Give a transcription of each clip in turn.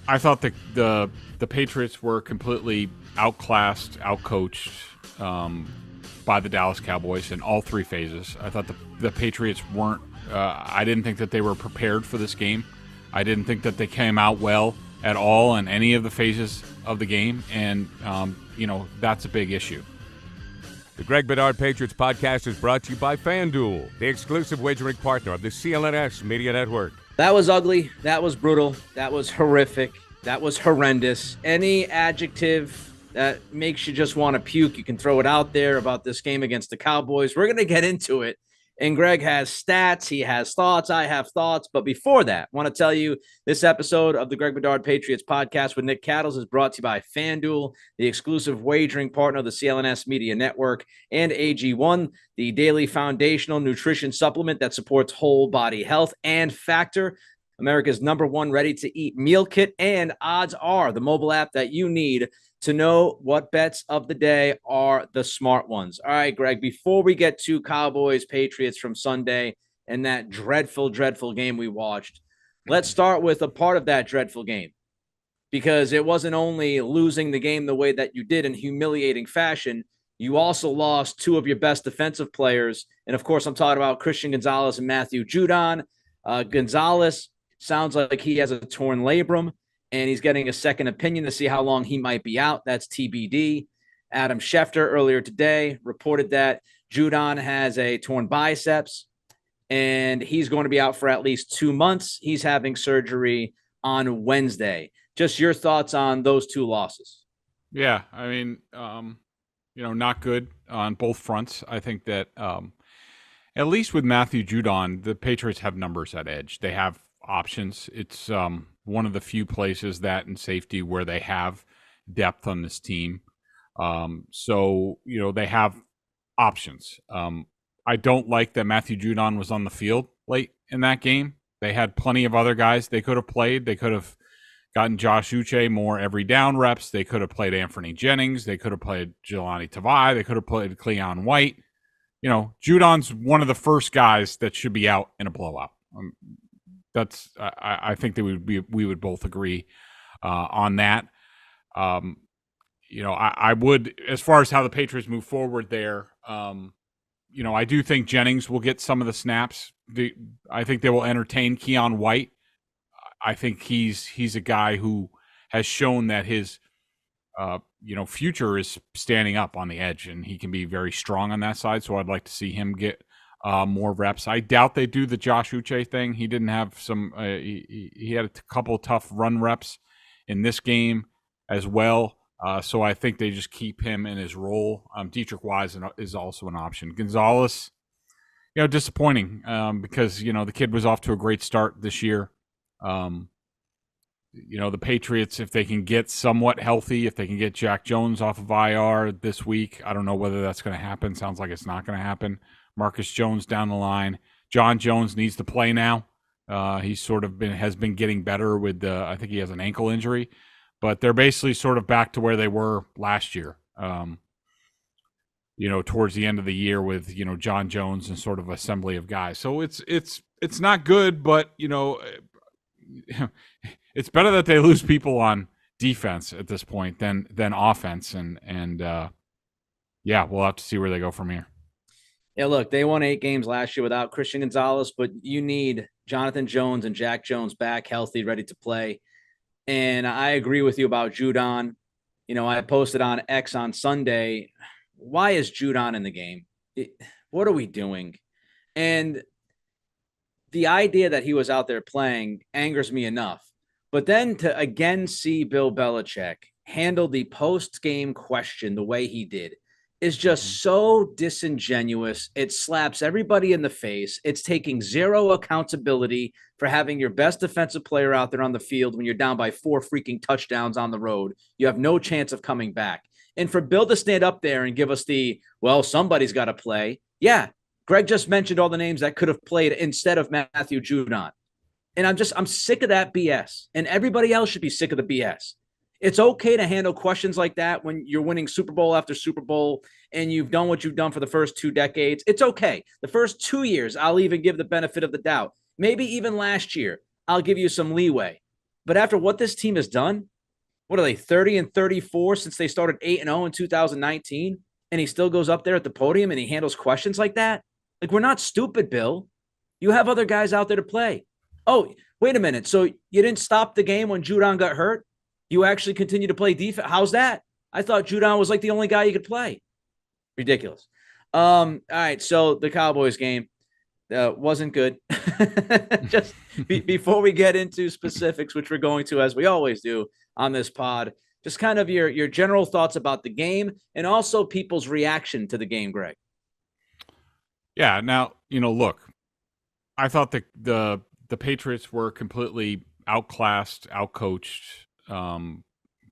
I thought the Patriots were completely outclassed, outcoached by the Dallas Cowboys in all three phases. I thought the Patriots weren't. I didn't think that they were prepared for this game. I didn't think that they came out well at all in any of the phases of the game, and that's a big issue. The Greg Bedard Patriots Podcast is brought to you by FanDuel, the exclusive wagering partner of the CLNS Media Network. That was ugly. That was brutal. That was horrific. That was horrendous. Any adjective that makes you just want to puke, you can throw it out there about this game against the Cowboys. We're going to get into it. And Greg has stats. He has thoughts. I have thoughts. But before that, I want to tell you this episode of the Greg Bedard Patriots Podcast with Nick Cattles is brought to you by FanDuel, the exclusive wagering partner of the CLNS Media Network, and AG1, the daily foundational nutrition supplement that supports whole body health, and Factor, America's #1 ready-to-eat meal kit, and Odds Are, the mobile app that you need to know what bets of the day are the smart ones. All right, Greg, before we get to Cowboys Patriots from Sunday and that dreadful, dreadful game we watched, let's start with a part of that dreadful game, because it wasn't only losing the game the way that you did in humiliating fashion, you also lost two of your best defensive players. And of course, I'm talking about Christian Gonzalez and Matthew Judon. Gonzalez sounds like he has a torn labrum, and he's getting a second opinion to see how long he might be out. That's TBD. Adam Schefter earlier today reported that Judon has a torn biceps, and he's going to be out for at least 2 months. He's having surgery on Wednesday. Just your thoughts on those two losses. Yeah, I mean, not good on both fronts. I think that at least with Matthew Judon, the Patriots have numbers at edge. They have options. It's one of the few places that in safety where they have depth on this team. So they have options. I don't like that Matthew Judon was on the field late in that game. They had plenty of other guys they could have played. They could have gotten Josh Uche more every down reps. They could have played Anthony Jennings. They could have played Jelani Tavai. They could have played Cleon White. Judon's one of the first guys that should be out in a blowout. I think that we would both agree on that. I would, as far as how the Patriots move forward there, I do think Jennings will get some of the snaps. I think they will entertain Keon White. I think he's a guy who has shown that his future is standing up on the edge, and he can be very strong on that side. So I'd like to see him get more reps. I doubt they do the Josh Uche thing. He didn't have some. He had a couple tough run reps in this game as well. So I think they just keep him in his role. Dietrich Wise is also an option. Gonzalez, disappointing because the kid was off to a great start this year. The Patriots, if they can get somewhat healthy, if they can get Jack Jones off of IR this week, I don't know whether that's going to happen. Sounds like it's not going to happen. Marcus Jones down the line. John Jones needs to play now. He's has been getting better with I think he has an ankle injury, but they're basically sort of back to where they were last year. Towards the end of the year with John Jones and sort of assembly of guys. So it's not good, but it's better that they lose people on defense at this point than offense, and we'll have to see where they go from here. Yeah, look, they won 8 games last year without Christian Gonzalez, but you need Jonathan Jones and Jack Jones back healthy, ready to play. And I agree with you about Judon. I posted on X on Sunday, why is Judon in the game? What are we doing? And the idea that he was out there playing angers me enough. But then to again see Bill Belichick handle the post-game question the way he did is just so disingenuous. It slaps everybody in the face. It's taking zero accountability for having your best defensive player out there on the field when you're down by 4 freaking touchdowns on the road. You have no chance of coming back. And for Bill to stand up there and give us somebody's got to play. Yeah, Greg just mentioned all the names that could have played instead of Matthew Judon. And I'm sick of that BS. And everybody else should be sick of the BS. It's okay to handle questions like that when you're winning Super Bowl after Super Bowl and you've done what you've done for the first 2 decades. It's okay. The first 2 years, I'll even give the benefit of the doubt. Maybe even last year, I'll give you some leeway. But after what this team has done, what are they, 30-34 since they started 8-0 in 2019? And he still goes up there at the podium and he handles questions like that? Like, we're not stupid, Bill. You have other guys out there to play. Oh, wait a minute. So you didn't stop the game when Judon got hurt? You actually continue to play defense? How's that? I thought Judon was like the only guy you could play. Ridiculous. All right. So the Cowboys game wasn't good. Just before we get into specifics, which we're going to, as we always do on this pod, just kind of your general thoughts about the game and also people's reaction to the game, Greg. Yeah. Now, look, I thought the Patriots were completely outclassed, outcoached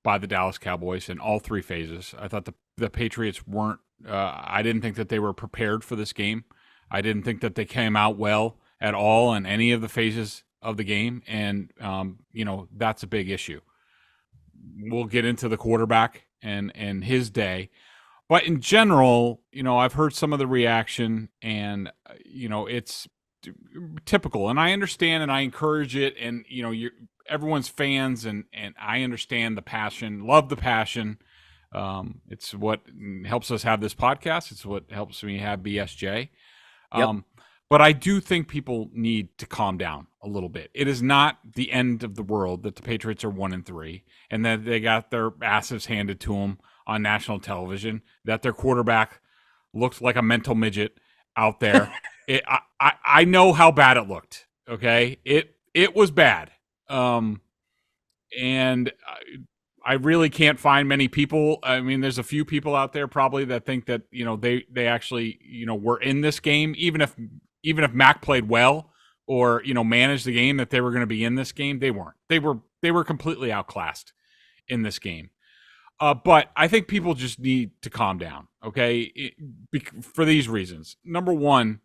by the Dallas Cowboys in all three phases. I thought the Patriots weren't. I didn't think that they were prepared for this game. I didn't think that they came out well at all in any of the phases of the game, and that's a big issue. We'll get into the quarterback and his day, but in general, I've heard some of the reaction, and it's typical, and I understand and I encourage it, and everyone's fans, and I understand the passion, love the passion. It's what helps us have this podcast. It's what helps me have BSJ. Yep. But I do think people need to calm down a little bit. It is not the end of the world that the Patriots are 1-3 and that they got their asses handed to them on national television, that their quarterback looked like a mental midget out there. I know how bad it looked. Okay. It was bad. And I really can't find many people. I mean, there's a few people out there probably that think that, they actually, were in this game, even if Mac played well or, managed the game, that they were going to be in this game. They weren't. They were completely outclassed in this game. But I think people just need to calm down. Okay. For these reasons. Number one,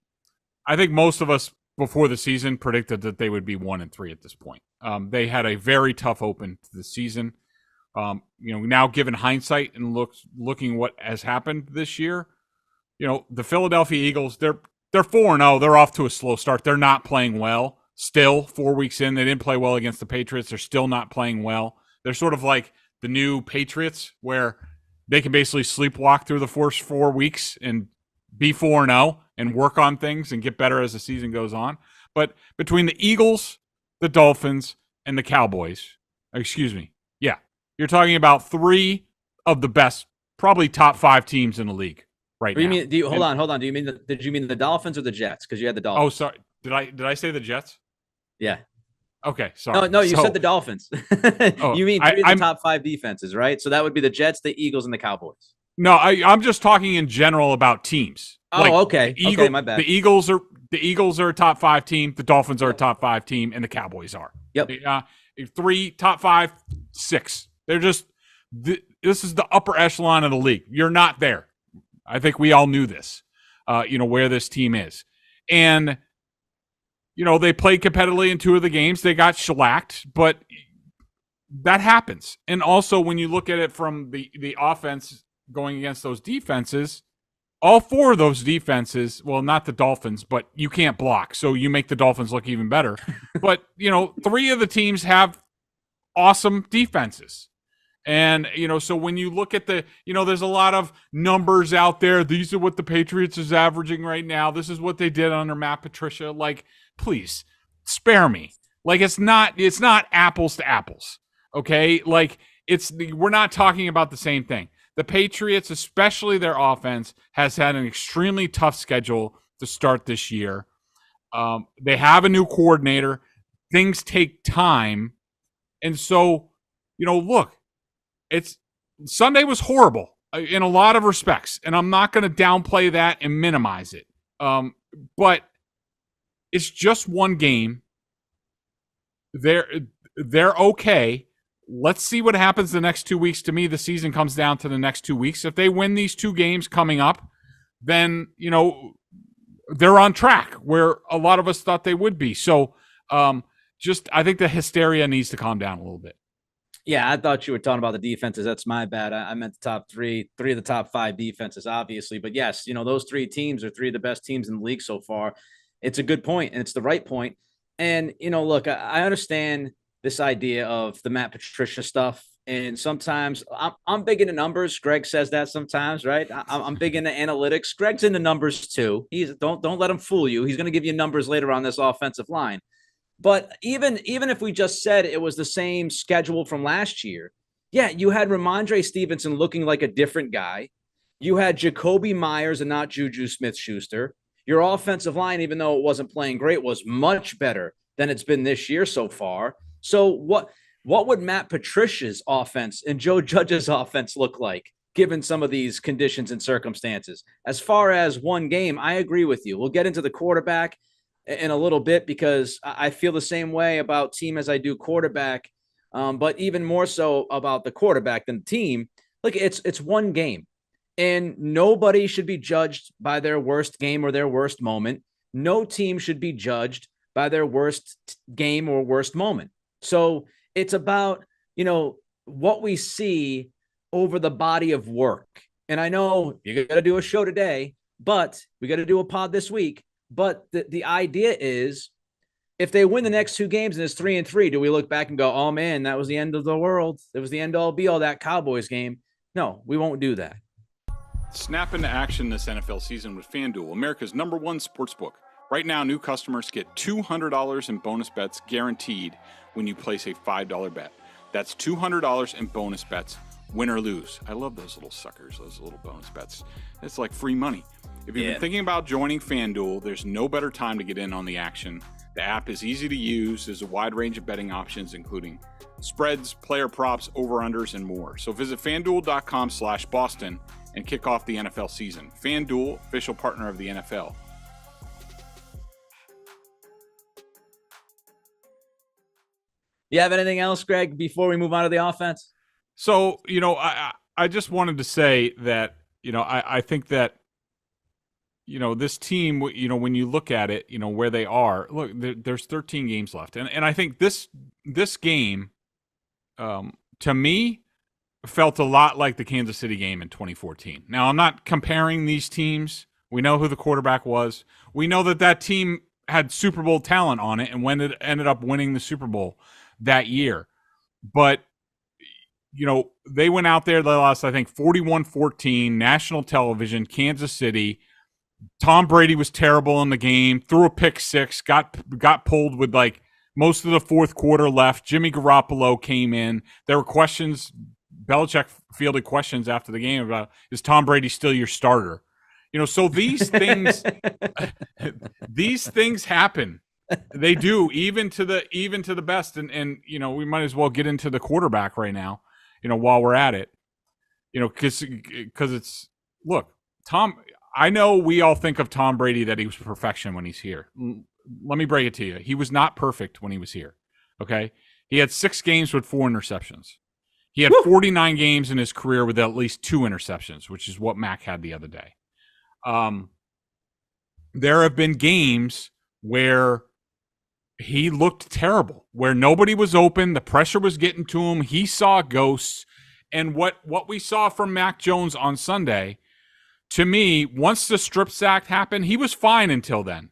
I think most of us before the season predicted that they would be 1-3 at this point. They had a very tough open to the season. Now given hindsight and looking what has happened this year, the Philadelphia Eagles, they're 4-0. They're off to a slow start. They're not playing well. Still 4 weeks in, they didn't play well against the Patriots. They're still not playing well. They're sort of like the new Patriots, where they can basically sleepwalk through the first 4 weeks and be 4-0 and work on things and get better as the season goes on. But between the Eagles, the Dolphins, and the Cowboys, you're talking about three of the best, probably top 5 teams in the league right now. Hold on. Did you mean the Dolphins or the Jets? Because you had the Dolphins. Oh, sorry. Did I say the Jets? Yeah. Okay, sorry. No, you said the Dolphins. You mean three of the top 5 defenses, right? So that would be the Jets, the Eagles, and the Cowboys. No, I'm just talking in general about teams. Oh, okay. Okay, my bad. The Eagles are a top 5 team. The Dolphins are a top 5 team, and the Cowboys are. Yep. 3 top 5, 6. They're just this is the upper echelon of the league. You're not there. I think we all knew this. Where this team is, and they played competitively in 2 of the games. They got shellacked, but that happens. And also, when you look at it from the offense going against those defenses, all 4 of those defenses, well, not the Dolphins, but you can't block, so you make the Dolphins look even better. But 3 of the teams have awesome defenses. And, so when you look at there's a lot of numbers out there. These are what the Patriots is averaging right now. This is what they did under Matt Patricia. Like, please spare me. Like, it's not apples to apples. Okay. Like, we're not talking about the same thing. The Patriots, especially their offense, has had an extremely tough schedule to start this year. They have a new coordinator. Things take time. And so, look, Sunday was horrible in a lot of respects, and I'm not going to downplay that and minimize it. But it's just one game. They're okay. Let's see what happens the next 2 weeks. To me, the season comes down to the next 2 weeks. If they win these 2 games coming up, then, they're on track where a lot of us thought they would be. So I think the hysteria needs to calm down a little bit. Yeah, I thought you were talking about the defenses. That's my bad. I meant the top 3 of the top 5 defenses, obviously. But yes, those 3 teams are 3 of the best teams in the league so far. It's a good point, and it's the right point. And, look, I understand this idea of the Matt Patricia stuff. And sometimes I'm big into numbers. Greg says that sometimes, right? I'm big into analytics. Greg's into numbers too. Don't let him fool you. He's going to give you numbers later on this offensive line. But even if we just said it was the same schedule from last year, yeah, you had Ramondre Stevenson looking like a different guy. You had Jacoby Myers and not Juju Smith-Schuster. Your offensive line, even though it wasn't playing great, was much better than it's been this year so far. So what would Matt Patricia's offense and Joe Judge's offense look like given some of these conditions and circumstances? As far as one game, I agree with you. We'll get into the quarterback in a little bit because I feel the same way about team as I do quarterback, but even more so about the quarterback than the team. Look, it's one game, and nobody should be judged by their worst game or their worst moment. No team should be judged by their worst game or worst moment. So it's about, what we see over the body of work. And I know you got to do a show today, but we got to do a pod this week. But the idea is, if they win the next two games and it's 3-3, do we look back and go, oh man, that was the end of the world. It was the end all be all, that Cowboys game. No, we won't do that. Snap into action this NFL season with FanDuel, America's #1 sportsbook. Right now, new customers get $200 in bonus bets guaranteed when you place a $5 bet. That's $200 in bonus bets, win or lose. I love those little suckers, those little bonus bets. It's like free money. If you've been thinking about joining FanDuel, there's no better time to get in on the action. The app is easy to use. There's a wide range of betting options, including spreads, player props, over-unders, and more. So visit FanDuel.com/Boston and kick off the NFL season. FanDuel, official partner of the NFL. You have anything else, Greg, before we move on to the offense? So, I just wanted to say that, I think that, this team, when you look at it, where they are, look, there's 13 games left. And I think this game, to me, felt a lot like the Kansas City game in 2014. Now, I'm not comparing these teams. We know who the quarterback was. We know that team had Super Bowl talent on it and when it ended up winning the Super Bowl that year. But, they went out there, they lost, I think, 41-14, national television, Kansas City. Tom Brady was terrible in the game, threw a pick six, got pulled with like most of the fourth quarter left. Jimmy Garoppolo came in. There were questions. Belichick fielded questions after the game about, is Tom Brady still your starter? So these things, these things happen. They do, even to the best. And we might as well get into the quarterback right now, while we're at it, because it's, look, Tom, I know we all think of Tom Brady that he was perfection when he's here. Let me break it to you. He was not perfect when he was here. Okay. He had 6 games with 4 interceptions. He had 49 games in his career with at least 2 interceptions, which is what Mac had the other day. There have been games where he looked terrible, where nobody was open, the pressure was getting to him, he saw ghosts. And what we saw from Mac Jones on Sunday, to me, once the strip sack happened, he was fine until then.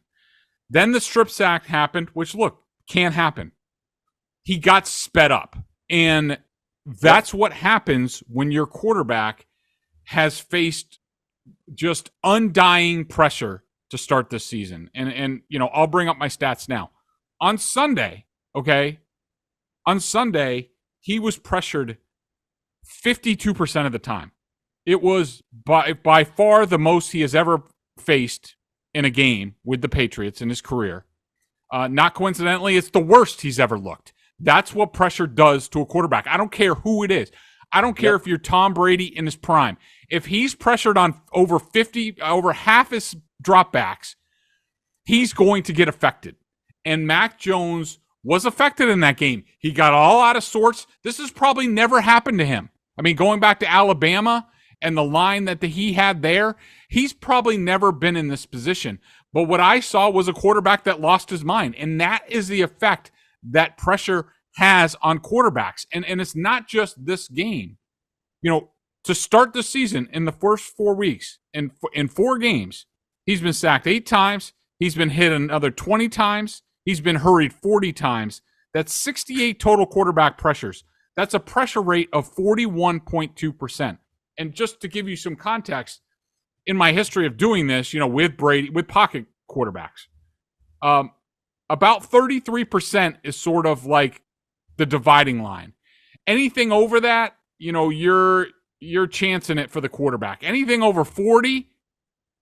Then the strip sack happened, which, look, can't happen. He got sped up. And that's what happens when your quarterback has faced just undying pressure to start this season. And I'll bring up my stats now. On Sunday, he was pressured 52% of the time. It was by far the most he has ever faced in a game with the Patriots in his career. Not coincidentally, it's the worst he's ever looked. That's what pressure does to a quarterback. I don't care who it is. I don't care if you're Tom Brady in his prime. If he's pressured on over half his dropbacks, he's going to get affected. And Mac Jones was affected in that game. He got all out of sorts. This has probably never happened to him. I mean, going back to Alabama and the line that he had there, he's probably never been in this position. But what I saw was a quarterback that lost his mind. And that is the effect that pressure has on quarterbacks. And it's not just this game. To start the season in the first 4 weeks, in 4 games, he's been sacked 8 times. He's been hit another 20 times. He's been hurried 40 times. That's 68 total quarterback pressures. That's a pressure rate of 41.2%. And just to give you some context, in my history of doing this, with Brady, with pocket quarterbacks, about 33% is sort of like the dividing line. Anything over that, you're chancing it for the quarterback. Anything over 40,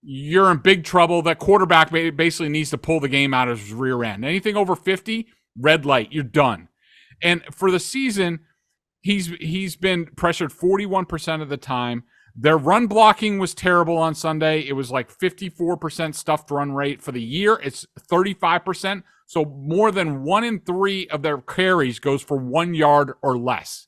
you're in big trouble. That quarterback basically needs to pull the game out of his rear end. Anything over 50, red light, you're done. And for the season, he's been pressured 41% of the time. Their run blocking was terrible on Sunday. It was like 54% stuffed run rate. For the year, it's 35%. So more than 1 in 3 of their carries goes for 1 yard or less.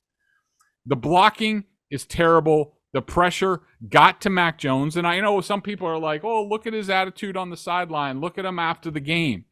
The blocking is terrible. The pressure got to Mac Jones. And I know some people are like, oh, look at his attitude on the sideline. Look at him after the game.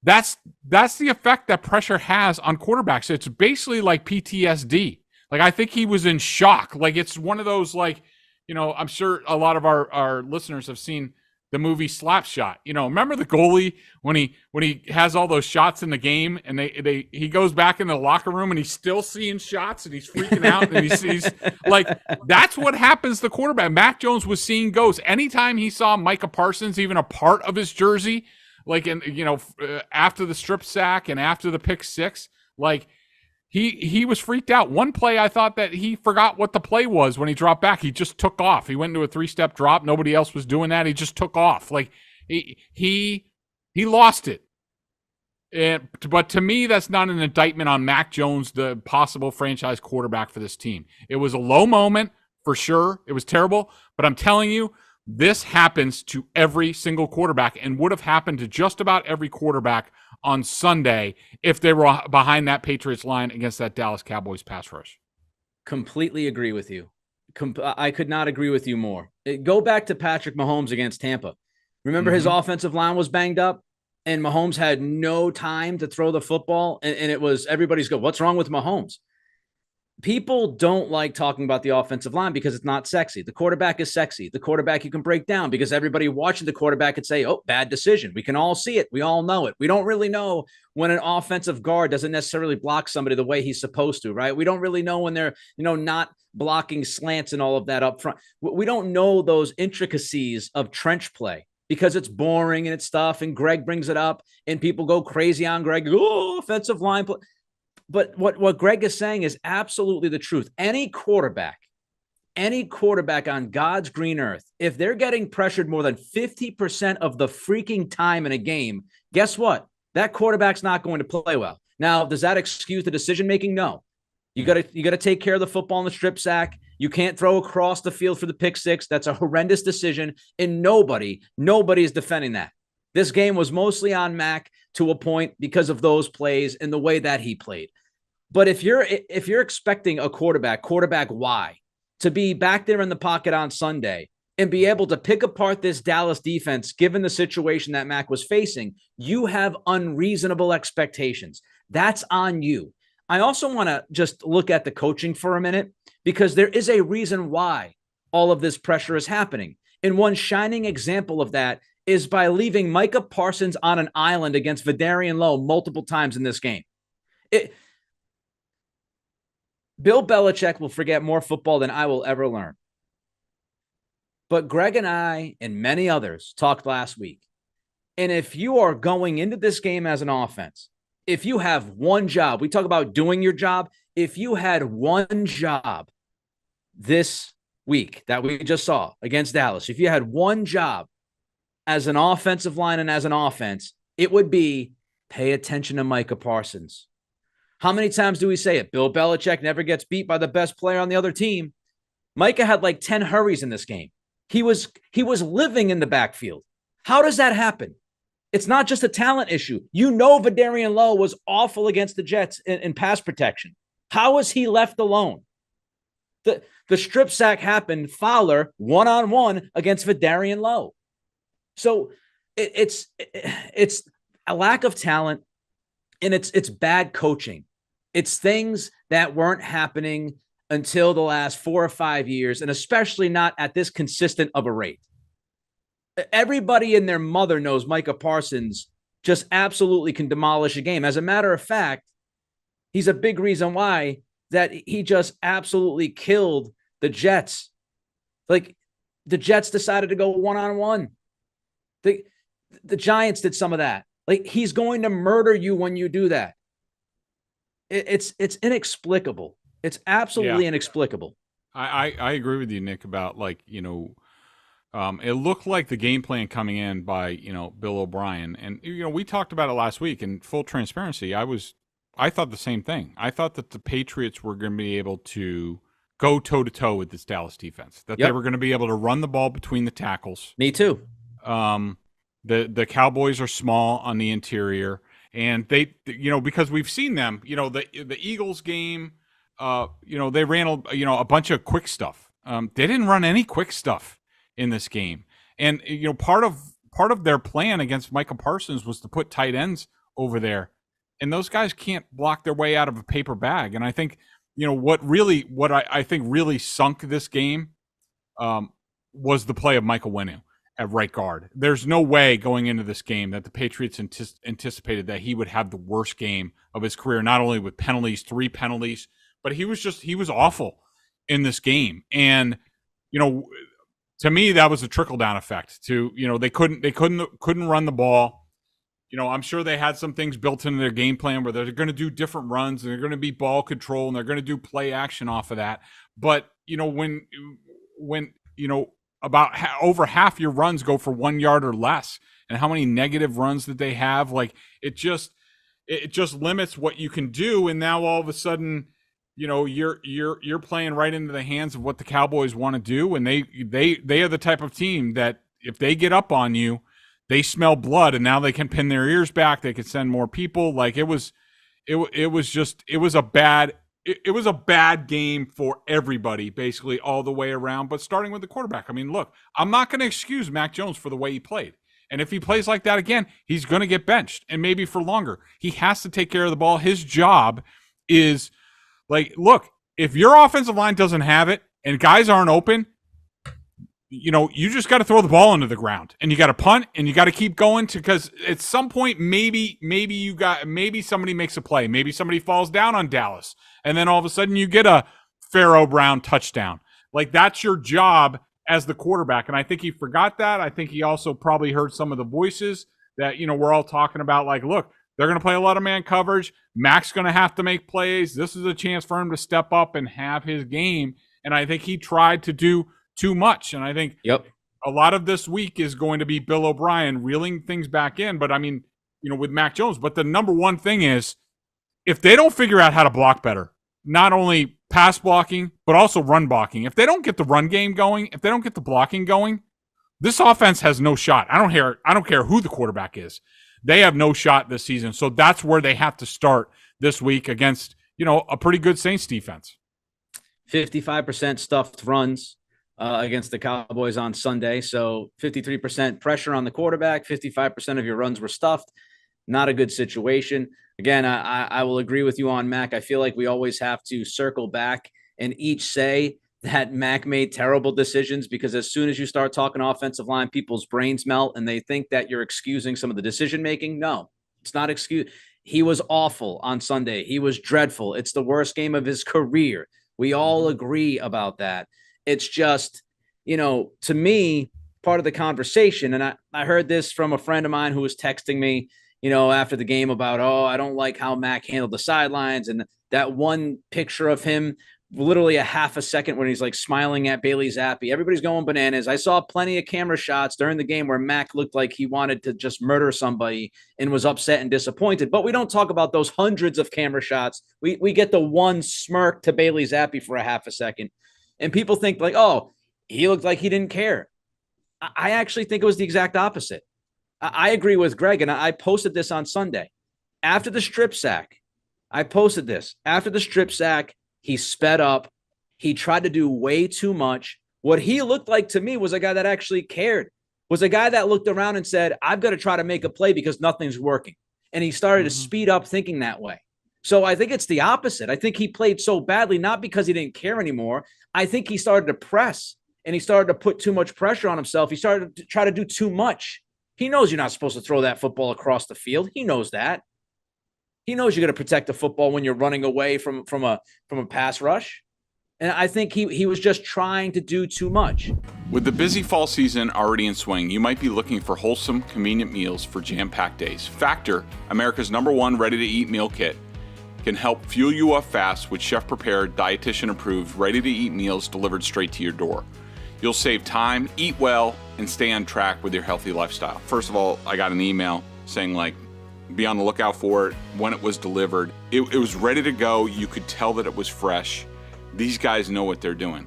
That's the effect that pressure has on quarterbacks. It's basically like PTSD. Like, I think he was in shock. Like, it's one of those, like, I'm sure a lot of our listeners have seen the movie Slapshot. Remember the goalie when he has all those shots in the game and he goes back in the locker room and he's still seeing shots and he's freaking out and he sees, like, that's what happens to quarterback. Mac Jones was seeing ghosts. Anytime he saw Micah Parsons, even a part of his jersey, like, after the strip sack and after the pick six, like, he was freaked out. One play, I thought that he forgot what the play was when he dropped back. He just took off. He went into a 3-step drop. Nobody else was doing that. He just took off. Like, he lost it. But to me, that's not an indictment on Mac Jones, the possible franchise quarterback for this team. It was a low moment for sure. It was terrible. But I'm telling you, this happens to every single quarterback and would have happened to just about every quarterback on Sunday if they were behind that Patriots line against that Dallas Cowboys pass rush. Completely agree with you. I could not agree with you more. Go back to Patrick Mahomes against Tampa. Remember his offensive line was banged up and Mahomes had no time to throw the football. And it was everybody's go, what's wrong with Mahomes? People don't like talking about the offensive line because it's not sexy. The quarterback is sexy. The quarterback you can break down because everybody watching the quarterback could say, oh, bad decision. We can all see it. We all know it. We don't really know when an offensive guard doesn't necessarily block somebody the way he's supposed to, right? We don't really know when they're, not blocking slants and all of that up front. We don't know those intricacies of trench play because it's boring and it's stuff. And Greg brings it up and people go crazy on Greg. Oh, offensive line play. But what Greg is saying is absolutely the truth. Any quarterback on God's green earth, if they're getting pressured more than 50% of the freaking time in a game, guess what? That quarterback's not going to play well. Now, does that excuse the decision-making? No. You got to take care of the football in the strip sack. You can't throw across the field for the pick six. That's a horrendous decision, and nobody is defending that. This game was mostly on Mac to a point because of those plays and the way that he played. But if you're expecting a quarterback Y, to be back there in the pocket on Sunday and be able to pick apart this Dallas defense, given the situation that Mac was facing, you have unreasonable expectations. That's on you. I also want to just look at the coaching for a minute because there is a reason why all of this pressure is happening. And one shining example of that is by leaving Micah Parsons on an island against Vidarian Lowe multiple times in this game. Bill Belichick will forget more football than I will ever learn. But Greg and I and many others talked last week. And if you are going into this game as an offense, if you have one job, we talk about doing your job. If you had one job this week that we just saw against Dallas, if you had one job as an offensive line and as an offense, it would be pay attention to Micah Parsons. How many times do we say it? Bill Belichick never gets beat by the best player on the other team. Micah had like 10 hurries in this game. He was living in the backfield. How does that happen? It's not just a talent issue. Vidarian Lowe was awful against the Jets in pass protection. How was he left alone? The strip sack happened, Fowler one-on-one against Vidarian Lowe. So it's a lack of talent and it's bad coaching. It's things that weren't happening until the last 4 or 5 years, and especially not at this consistent of a rate. Everybody and their mother knows Micah Parsons just absolutely can demolish a game. As a matter of fact, He's a big reason why that he just absolutely killed the Jets. Like, the Jets decided to go one-on-one. The Giants did some of that. Like, he's going to murder you when you do that. It's inexplicable. It's absolutely inexplicable. I agree with you, Nick, about it looked like the game plan coming in by, Bill O'Brien. And, we talked about it last week. In full transparency, I thought the same thing. I thought that the Patriots were going to be able to go toe-to-toe with this Dallas defense, that they were going to be able to run the ball between the tackles. Me too. The Cowboys are small on the interior, and they, because we've seen them, the Eagles game, they ran, a bunch of quick stuff. They didn't run any quick stuff in this game. And, part of their plan against Micah Parsons was to put tight ends over there. And those guys can't block their way out of a paper bag. And I think, what I think really sunk this game was the play of Michael Winu at right guard. There's no way going into this game that the Patriots anticipated that he would have the worst game of his career, not only with penalties, 3 penalties, but he was awful in this game. And, to me, that was a trickle-down effect to, they couldn't run the ball. I'm sure they had some things built into their game plan where they're going to do different runs and they're going to be ball control and they're going to do play action off of that. But, when about over half your runs go for 1 yard or less, and how many negative runs did they have? Like, it just limits what you can do. And now all of a sudden, you're playing right into the hands of what the Cowboys want to do. And they are the type of team that if they get up on you, they smell blood, and now they can pin their ears back. They can send more people. Like, it was a bad game for everybody, basically all the way around. But starting with the quarterback, I mean, look, I'm not going to excuse Mac Jones for the way he played. And if he plays like that again, he's going to get benched, and maybe for longer. He has to take care of the ball. His job is, like, look, if your offensive line doesn't have it and guys aren't open, you just got to throw the ball into the ground, and you got to punt, and you got to keep going because at some point, maybe somebody makes a play. Maybe somebody falls down on Dallas, and then all of a sudden you get a Pharaoh Brown touchdown. Like, that's your job as the quarterback. And I think he forgot that. I think he also probably heard some of the voices that, we're all talking about, like, look, they're going to play a lot of man coverage. Mac's going to have to make plays. This is a chance for him to step up and have his game. And I think he tried to do too much. And I think a lot of this week is going to be Bill O'Brien reeling things back in. But I mean, with Mac Jones. But the number one thing is, if they don't figure out how to block better, not only pass blocking, but also run blocking, if they don't get the run game going, if they don't get the blocking going, this offense has no shot. I don't care who the quarterback is. They have no shot this season. So that's where they have to start this week against, a pretty good Saints defense. 55% stuffed runs against the Cowboys on Sunday. So 53% pressure on the quarterback, 55% of your runs were stuffed. Not a good situation. Again, I will agree with you on Mac. I feel like we always have to circle back and each say that Mac made terrible decisions, because as soon as you start talking offensive line, people's brains melt and they think that you're excusing some of the decision-making. No, it's not excuse. He was awful on Sunday. He was dreadful. It's the worst game of his career. We all agree about that. It's just, to me, part of the conversation. And I heard this from a friend of mine who was texting me, after the game about, I don't like how Mac handled the sidelines. And that one picture of him, literally a half a second when he's like smiling at Bailey Zappi. Everybody's going bananas. I saw plenty of camera shots during the game where Mac looked like he wanted to just murder somebody and was upset and disappointed. But we don't talk about those hundreds of camera shots. We get the one smirk to Bailey Zappi for a half a second. And people think like, he looked like he didn't care. I actually think it was the exact opposite. I agree with Greg, and I posted this on Sunday. After the strip sack, he sped up. He tried to do way too much. What he looked like to me was a guy that actually cared, was a guy that looked around and said, I've got to try to make a play because nothing's working. And he started to speed up thinking that way. So I think it's the opposite. I think he played so badly, not because he didn't care anymore. I think he started to press and he started to put too much pressure on himself. He started to try to do too much. He knows you're not supposed to throw that football across the field. He knows that. He knows you got to protect the football when you're running away from a pass rush. And I think he was just trying to do too much. With the busy fall season already in swing, you might be looking for wholesome, convenient meals for jam-packed days. Factor, America's #1 ready-to-eat meal kit, can help fuel you up fast with chef-prepared, dietitian-approved, ready-to-eat meals delivered straight to your door. You'll save time, eat well, and stay on track with your healthy lifestyle. First of all, I got an email saying, be on the lookout for it when it was delivered. It was ready to go. You could tell that it was fresh. These guys know what they're doing.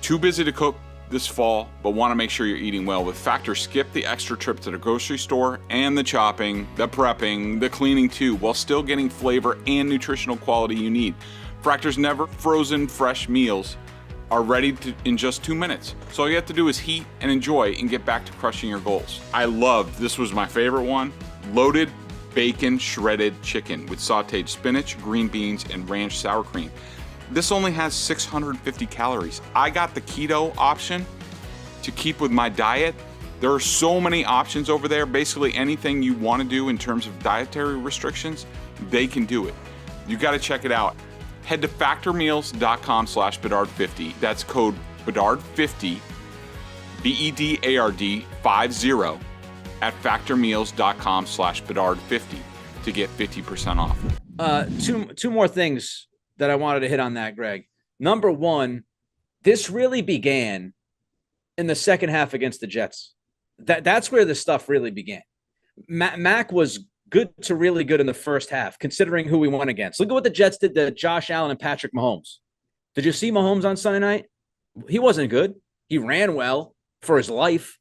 Too busy to cook this fall, but want to make sure you're eating well. With Factor, skip the extra trip to the grocery store and the chopping, the prepping, the cleaning too, while still getting flavor and nutritional quality you need. Factor's never frozen fresh meals are ready in just 2 minutes. So all you have to do is heat and enjoy and get back to crushing your goals. I loved, this was my favorite one, loaded bacon shredded chicken with sauteed spinach, green beans, and ranch sour cream. This only has 650 calories. I got the keto option to keep with my diet. There are so many options over there. Basically anything you want to do in terms of dietary restrictions, they can do it. You got to check it out. Head to factormeals.com/Bedard50. That's code Bedard50, BEDARD 50 at factormeals.com/Bedard50 to get 50% off. Two more things that I wanted to hit on that, Greg. Number one, this really began in the second half against the Jets. That's where the stuff really began. Mac was good to really good in the first half, considering who we won against. Look at what the Jets did to Josh Allen and Patrick Mahomes. Did you see Mahomes on Sunday night? He wasn't good. He ran well for his life,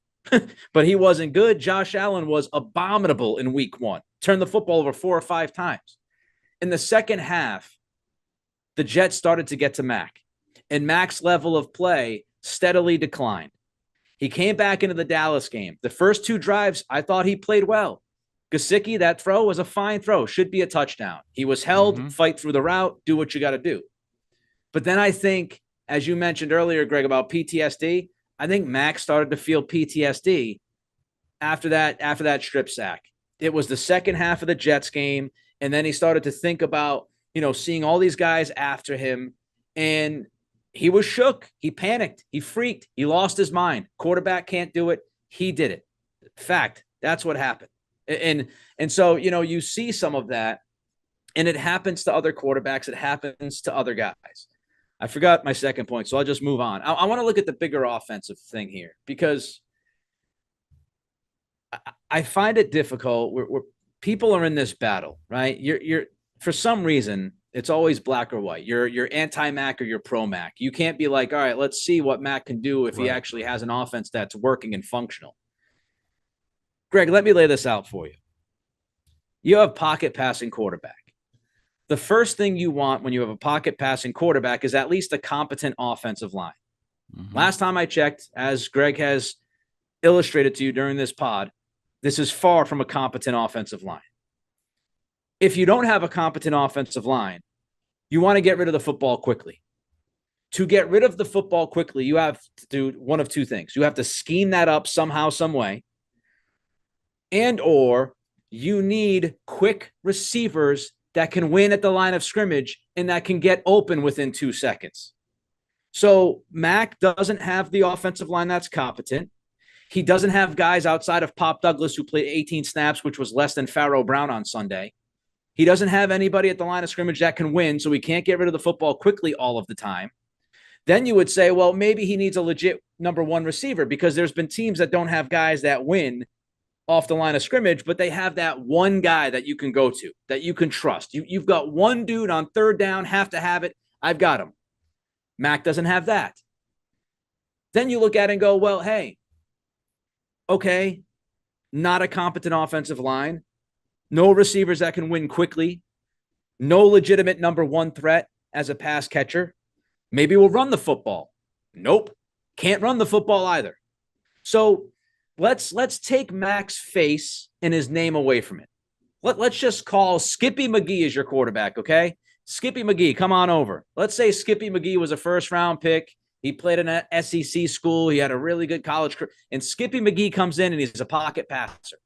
but he wasn't good. Josh Allen was abominable in week 1. Turned the football over 4 or 5 times. In the second half, the Jets started to get to Mac, and Mac's level of play steadily declined. He came back into the Dallas game. The first 2 drives, I thought he played well. Gesicki, that throw was a fine throw, should be a touchdown. He was held, fight through the route, do what you got to do. But then I think, as you mentioned earlier, Greg, about PTSD, I think Mac started to feel PTSD after that strip sack. It was the second half of the Jets game, and then he started to think about, seeing all these guys after him, and he was shook. He panicked. He freaked. He lost his mind. Quarterback can't do it. He did it. Fact. That's what happened. And so, you see some of that, and it happens to other quarterbacks. It happens to other guys. I forgot my second point, so I'll just move on. I want to look at the bigger offensive thing here, because I find it difficult where people are in this battle, right? You're for some reason, it's always black or white. You're anti-Mac or you're pro-Mac. You can't be like, all right, let's see what Mac can do if he actually has an offense that's working and functional. Greg, let me lay this out for you. You have pocket passing quarterback. The first thing you want when you have a pocket passing quarterback is at least a competent offensive line. Last time I checked, as Greg has illustrated to you during this pod, this is far from a competent offensive line. If you don't have a competent offensive line, you want to get rid of the football quickly. To get rid of the football quickly, you have to do one of 2 things. You have to scheme that up somehow, some way, and or you need quick receivers that can win at the line of scrimmage and that can get open within 2 seconds. So Mac doesn't have the offensive line that's competent. He doesn't have guys outside of Pop Douglas who played 18 snaps, which was less than Pharaoh Brown on Sunday. He doesn't have anybody at the line of scrimmage that can win, so he can't get rid of the football quickly all of the time. Then you would say, well, maybe he needs a legit number 1 receiver, because there's been teams that don't have guys that win off the line of scrimmage, but they have that one guy that you can go to, that you can trust. You've got one dude on third down, have to have it. I've got him. Mac doesn't have that. Then you look at it and go, well, hey, okay, not a competent offensive line, no receivers that can win quickly, no legitimate number 1 threat as a pass catcher. Maybe we'll run the football. Nope. Can't run the football either. So let's take Mac's face and his name away from it. Let's just call Skippy McGee as your quarterback, okay? Skippy McGee, come on over. Let's say Skippy McGee was a first-round pick. He played in an SEC school. He had a really good college career. And Skippy McGee comes in and he's a pocket passer.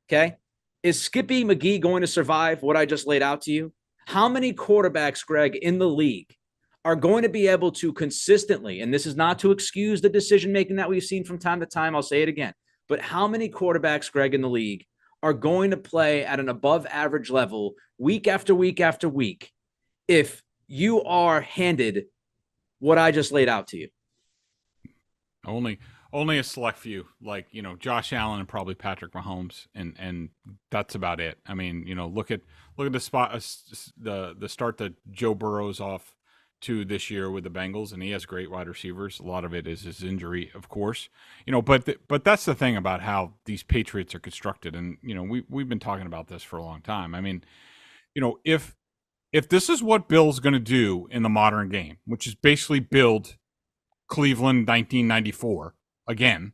Okay? Is Skippy McGee going to survive what I just laid out to you? How many quarterbacks, Greg, in the league are going to be able to consistently, and this is not to excuse the decision-making that we've seen from time to time, I'll say it again, but how many quarterbacks, Greg, in the league are going to play at an above-average level week after week after week if you are handed what I just laid out to you? Only a select few, like, Josh Allen and probably Patrick Mahomes, and that's about it. I mean, look at the start that Joe Burrow's off to this year with the Bengals, and he has great wide receivers. A lot of it is his injury, of course. But that's the thing about how these Patriots are constructed, and we've been talking about this for a long time. I mean, if this is what Bill's going to do in the modern game, which is basically build Cleveland 1994 again,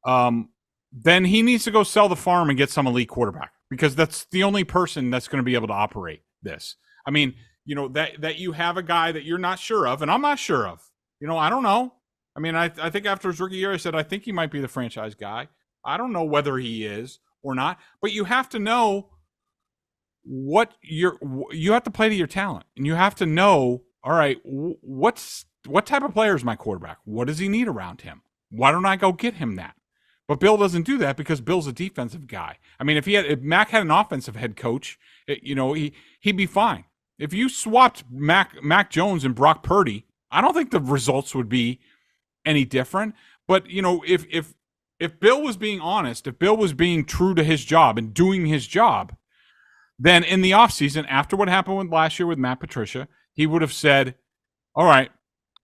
then he needs to go sell the farm and get some elite quarterback, because that's the only person that's going to be able to operate this. I mean, that you have a guy that you're not sure of, and I'm not sure of. I don't know. I mean, I think after his rookie year, I said I think he might be the franchise guy. I don't know whether he is or not, but you have to know what you have to play to your talent, and you have to know, all right, what type of player is my quarterback? What does he need around him? Why don't I go get him that? But Bill doesn't do that because Bill's a defensive guy. I mean, if Mac had an offensive head coach, he'd be fine. If you swapped Mac Jones and Brock Purdy, I don't think the results would be any different. But if Bill was being honest, if Bill was being true to his job and doing his job, then in the offseason, after what happened last year with Matt Patricia, he would have said, all right,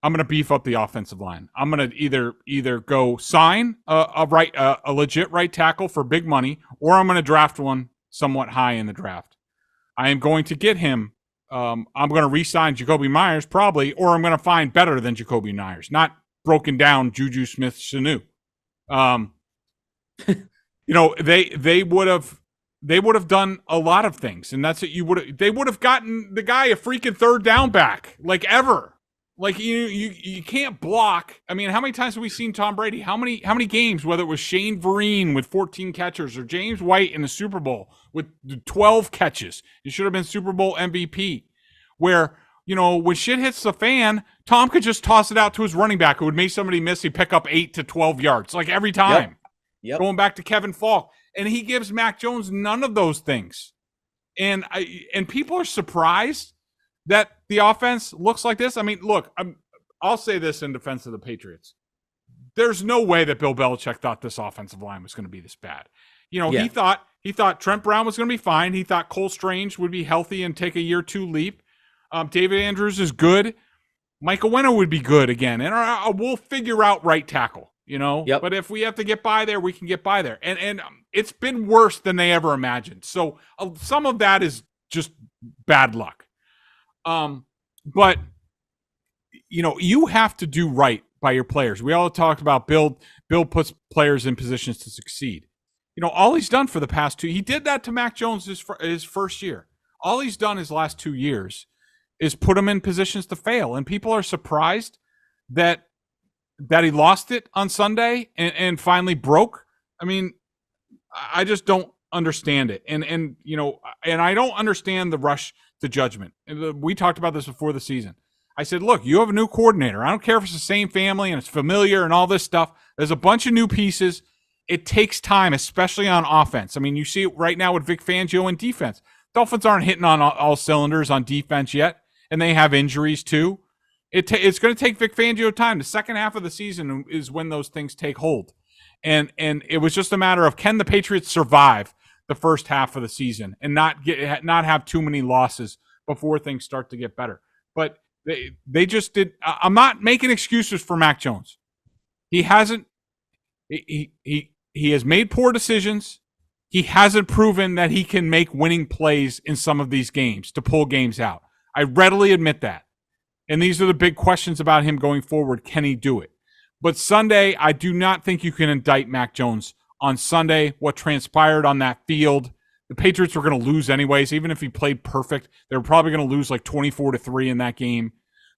I'm going to beef up the offensive line. I'm going to either go sign a legit right tackle for big money, or I'm going to draft one somewhat high in the draft. I am going to get him. I'm going to re-sign Jacoby Myers probably, or I'm going to find better than Jacoby Myers, not broken down Juju Smith-Sanu. They would have done a lot of things, and that's what they would have gotten the guy a freaking third down back, like ever. Like you can't block. I mean, how many times have we seen Tom Brady? How many games, whether it was Shane Vereen with 14 catches or James White in the Super Bowl with 12 catches, he should have been Super Bowl MVP, where, when shit hits the fan, Tom could just toss it out to his running back who would make somebody miss. He'd pick up 8 to 12 yards, like every time. Yep. Going back to Kevin Falk. And he gives Mac Jones none of those things. And people are surprised that the offense looks like this. I mean, look, I'll say this in defense of the Patriots. There's no way that Bill Belichick thought this offensive line was going to be this bad. He thought Trent Brown was going to be fine. He thought Cole Strange would be healthy and take a year 2 leap. David Andrews is good. Michael Winner would be good again. And we'll figure out right tackle, Yep. But if we have to get by there, we can get by there. And it's been worse than they ever imagined. So some of that is just bad luck. But you have to do right by your players. We all talked about Bill puts players in positions to succeed. All he's done for the past 2, he did that to Mac Jones his first year. All he's done his last 2 years is put him in positions to fail. And people are surprised that he lost it on Sunday and finally broke. I mean, I just don't understand it. And I don't understand the rush to judgment. We talked about this before the season. I said, look, you have a new coordinator. I don't care if it's the same family and it's familiar and all this stuff. There's a bunch of new pieces. It takes time, especially on offense. I mean, you see it right now with Vic Fangio and defense. Dolphins aren't hitting on all cylinders on defense yet, and they have injuries too. It's going to take Vic Fangio time. The second half of the season is when those things take hold. And it was just a matter of, can the Patriots survive the first half of the season and not have too many losses before things start to get better. But they just did. I'm not making excuses for Mac Jones. He hasn't. He has made poor decisions. He hasn't proven that he can make winning plays in some of these games to pull games out. I readily admit that. And these are the big questions about him going forward. Can he do it? But Sunday, I do not think you can indict Mac Jones on Sunday. What transpired on that field, the Patriots were going to lose anyways. Even if he played perfect, they were probably going to lose like 24-3 in that game.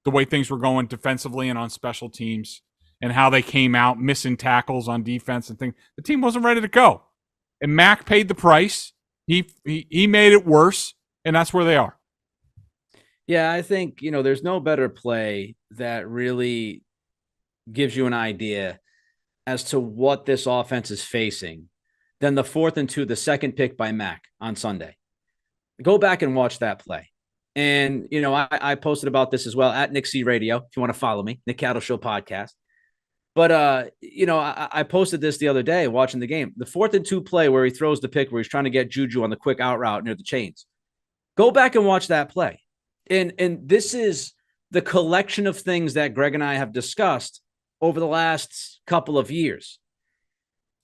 The way things were going defensively and on special teams and how they came out missing tackles on defense and things. The team wasn't ready to go. And Mac paid the price. He made it worse, and that's where they are. Yeah, I think, there's no better play that really gives you an idea as to what this offense is facing than the 4th and 2, the second pick by Mac on Sunday. Go back and watch that play. And, I posted about this as well at Nick C Radio, if you want to follow me, Nick Cattle Show Podcast. But, I posted this the other day watching the game. The 4th and 2 play where he throws the pick where he's trying to get Juju on the quick out route near the chains. Go back and watch that play. And this is the collection of things that Greg and I have discussed over the last couple of years.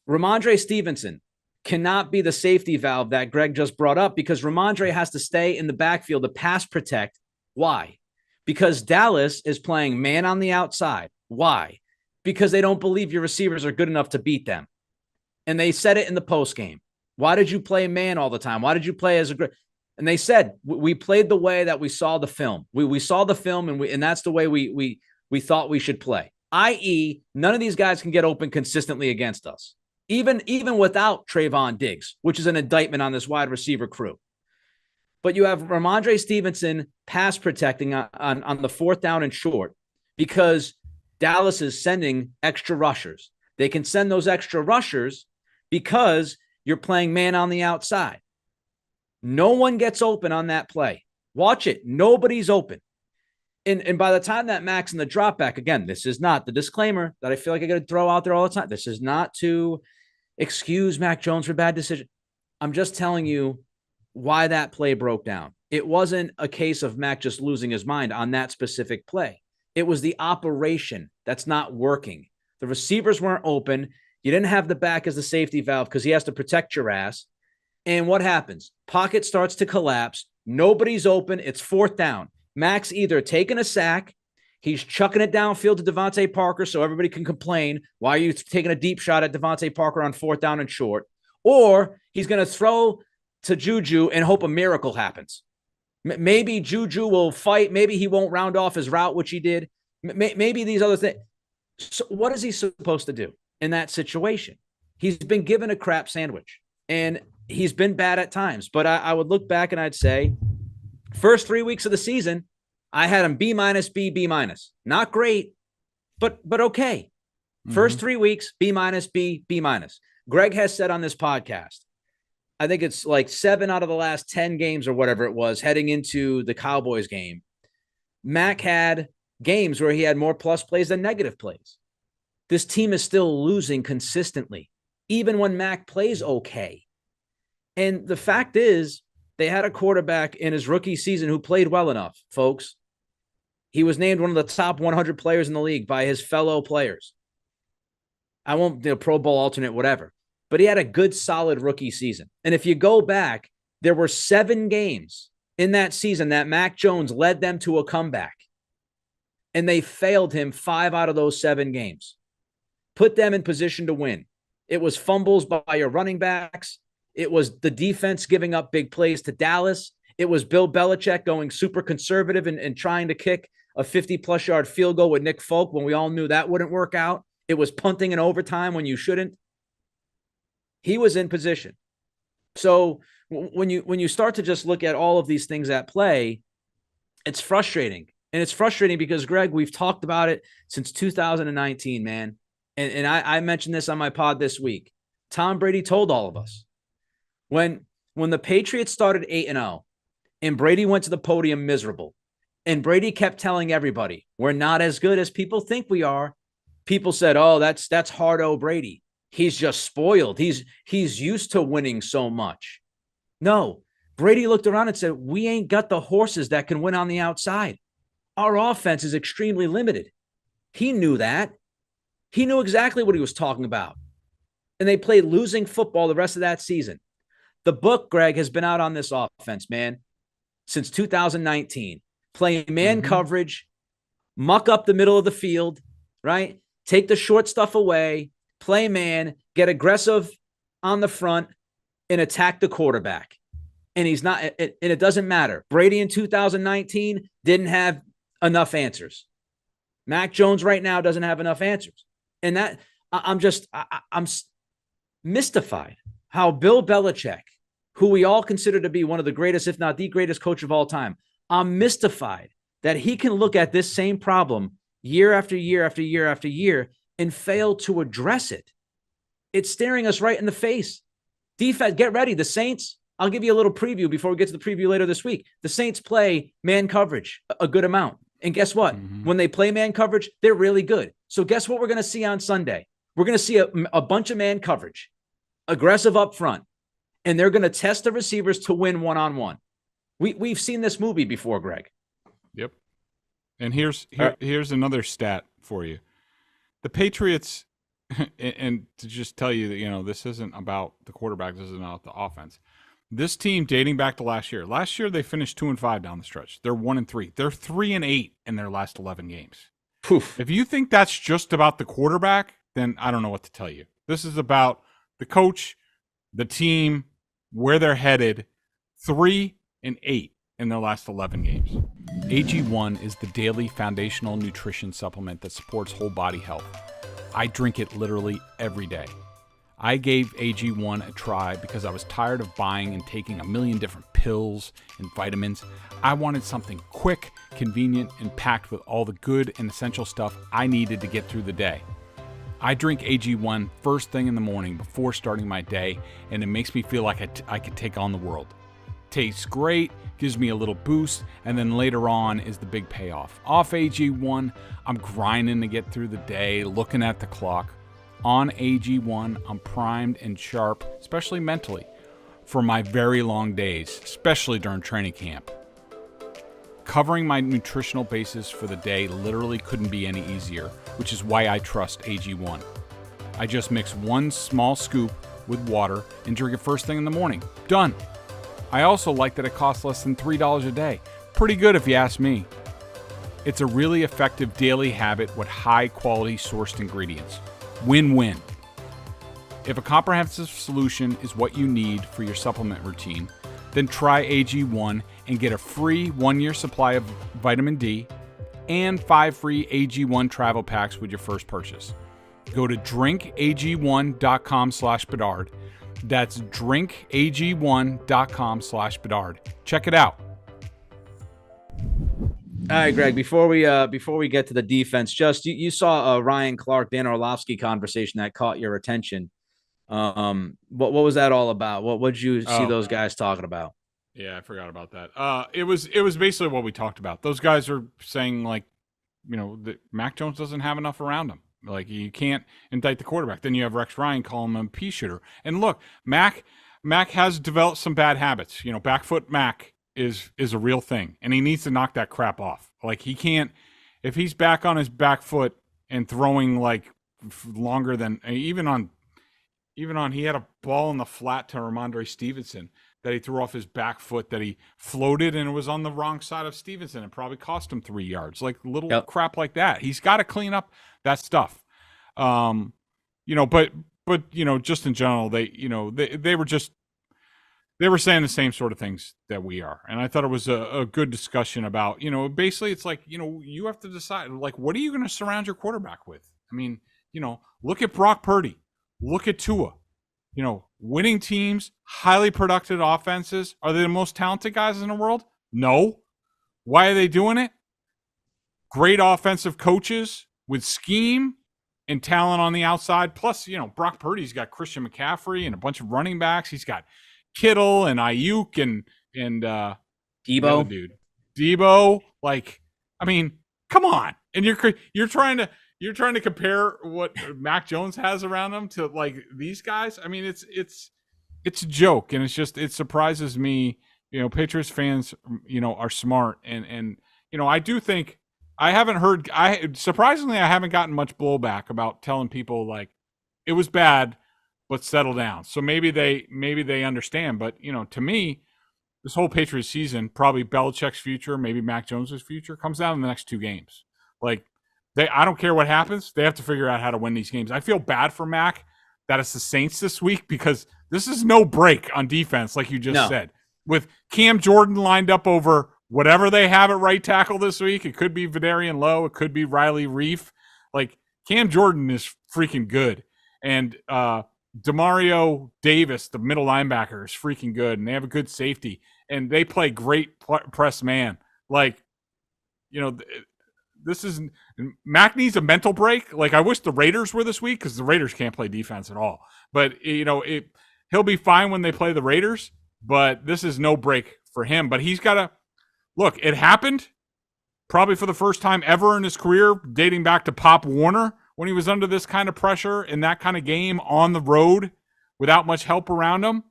Ramondre Stevenson cannot be the safety valve that Greg just brought up because Ramondre has to stay in the backfield to pass protect. Why? Because Dallas is playing man on the outside. Why? Because they don't believe your receivers are good enough to beat them. And they said it in the postgame. Why did you play man all the time? Why did you play as a... And they said, we played the way that we saw the film. We saw the film, and that's the way we thought we should play. I.e., none of these guys can get open consistently against us, even without Trayvon Diggs, which is an indictment on this wide receiver crew. But you have Ramondre Stevenson pass protecting on the 4th down and short because Dallas is sending extra rushers. They can send those extra rushers because you're playing man on the outside. No one gets open on that play. Watch it. Nobody's open. And by the time that Mac's in the drop back, again, this is not the disclaimer that I feel like I got to throw out there all the time. This is not to excuse Mac Jones for bad decision. I'm just telling you why that play broke down. It wasn't a case of Mac just losing his mind on that specific play. It was the operation that's not working. The receivers weren't open. You didn't have the back as the safety valve because he has to protect your ass. And what happens? Pocket starts to collapse. Nobody's open. It's 4th down. Mac's either taking a sack, he's chucking it downfield to Devontae Parker so everybody can complain, why are you taking a deep shot at Devontae Parker on 4th down and short? Or he's going to throw to Juju and hope a miracle happens. Maybe Juju will fight. Maybe he won't round off his route, which he did. Maybe these other things. So what is he supposed to do in that situation? He's been given a crap sandwich, and he's been bad at times. But I would look back and I'd say, first 3 weeks of the season, I had him B-, B-. Not great, but okay. First 3 weeks, B-, B-. Greg has said on this podcast, I think it's like 7 out of the last 10 games or whatever it was heading into the Cowboys game, Mac had games where he had more plus plays than negative plays. This team is still losing consistently, even when Mac plays okay. And the fact is, they had a quarterback in his rookie season who played well enough, folks. He was named one of the top 100 players in the league by his fellow players. I won't do a Pro Bowl alternate, whatever. But he had a good, solid rookie season. And if you go back, there were 7 games in that season that Mac Jones led them to a comeback. And they failed him 5 out of those 7 games. Put them in position to win. It was fumbles by your running backs. It was the defense giving up big plays to Dallas. It was Bill Belichick going super conservative and trying to kick a 50-plus yard field goal with Nick Folk when we all knew that wouldn't work out. It was punting in overtime when you shouldn't. He was in position. So when you start to just look at all of these things at play, it's frustrating. And it's frustrating because, Greg, we've talked about it since 2019, man. And I mentioned this on my pod this week. Tom Brady told all of us, when the Patriots started 8-0 and Brady went to the podium miserable, and Brady kept telling everybody, we're not as good as people think we are. People said, oh, that's hard-o Brady. He's just spoiled. He's used to winning so much. No, Brady looked around and said, we ain't got the horses that can win on the outside. Our offense is extremely limited. He knew that. He knew exactly what he was talking about. And they played losing football the rest of that season. The book, Greg, has been out on this offense, man, since 2019. Play man coverage, muck up the middle of the field, right? Take the short stuff away, play man, get aggressive on the front, and attack the quarterback. And he's not, and it doesn't matter. Brady in 2019 didn't have enough answers. Mac Jones right now doesn't have enough answers. And that, I'm mystified how Bill Belichick who we all consider to be one of the greatest, if not the greatest coach of all time. I'm mystified that he can look at this same problem year after year after year after year and fail to address it. It's staring us right in the face. Defense, get ready. The Saints, I'll give you a little preview before we get to the preview later this week. The Saints play man coverage a good amount. And guess what? When they play man coverage, they're really good. So guess what we're going to see on Sunday? We're going to see a bunch of man coverage, aggressive up front, and they're going to test the receivers to win one-on-one. We've seen this movie before, Greg. Yep. And here's another stat for you. The Patriots, and to just tell you that, this isn't about the quarterback, this isn't about the offense. This team, dating back to last year, they finished 2-5 down the stretch. They're 1-3. They're 3-8 in their last 11 games. Poof. If you think that's just about the quarterback, then I don't know what to tell you. This is about the coach, the team, where they're headed. 3-8 in their last 11 games. AG1 is the daily foundational nutrition supplement that supports whole body health. I drink it literally every day. I gave AG1 a try because I was tired of buying and taking a million different pills and vitamins. I wanted something quick, convenient, and packed with all the good and essential stuff I needed to get through the day. I drink AG1 first thing in the morning before starting my day, and it makes me feel like I could take on the world. Tastes great, gives me a little boost, and then later on is the big payoff. Off AG1, I'm grinding to get through the day, looking at the clock. On AG1, I'm primed and sharp, especially mentally, for my very long days, especially during training camp. Covering my nutritional basis for the day literally couldn't be any easier, which is why I trust AG1. I just mix one small scoop with water and drink it first thing in the morning. Done. I also like that it costs less than $3 a day. Pretty good if you ask me. It's a really effective daily habit with high-quality sourced ingredients. Win-win. If a comprehensive solution is what you need for your supplement routine, then try AG1 and get a free 1-year supply of vitamin D and 5 free AG1 travel packs with your first purchase. Go to drinkag1.com/Bedard. That's drinkag1.com/Bedard. Check it out. All right, Greg, before we get to the defense, just you saw a Ryan Clark, Dan Orlovsky conversation that caught your attention. What was that all about? What did you see those guys talking about? Yeah, I forgot about that. It was basically what we talked about. Those guys are saying, like, that Mac Jones doesn't have enough around him. Like, you can't indict the quarterback. Then you have Rex Ryan calling him a pea shooter. And look, Mac has developed some bad habits. Back foot Mac is a real thing, and he needs to knock that crap off. Like, he can't, if he's back on his back foot and throwing like longer than even on he had a ball in the flat to Ramondre Stevenson that he threw off his back foot that he floated and it was on the wrong side of Stevenson. It probably cost him 3 yards, like little crap like that. He's got to clean up that stuff. But just in general, they were saying the same sort of things that we are. And I thought it was a good discussion about, basically it's like, you have to decide, like, what are you going to surround your quarterback with? I mean, look at Brock Purdy, look at Tua, winning teams, highly productive offenses. Are they the most talented guys in the world? No. Why are they doing it? Great offensive coaches with scheme and talent on the outside. Plus, Brock Purdy's got Christian McCaffrey and a bunch of running backs. He's got Kittle and Ayuk and Debo. Debo. Like, I mean, come on. And you're trying to compare what Mac Jones has around him to like these guys. I mean, it's a joke, and it surprises me. Patriots fans, are smart, and I do think I haven't gotten much blowback about telling people like it was bad, but settle down. So maybe they understand. But to me, this whole Patriots season, probably Belichick's future, maybe Mac Jones's future, comes down in the next 2 games. Like, I don't care what happens. They have to figure out how to win these games. I feel bad for Mac that it's the Saints this week because this is no break on defense, like you just said. With Cam Jordan lined up over whatever they have at right tackle this week, it could be Vidarian Lowe, it could be Riley Reif. Like, Cam Jordan is freaking good. And, Demario Davis, the middle linebacker, is freaking good, and they have a good safety, and they play great press man. Like, this is Mac needs a mental break. Like, I wish the Raiders were this week because the Raiders can't play defense at all. But he'll be fine when they play the Raiders. But this is no break for him. But he's got to look. It happened probably for the first time ever in his career, dating back to Pop Warner when he was under this kind of pressure in that kind of game on the road without much help around him.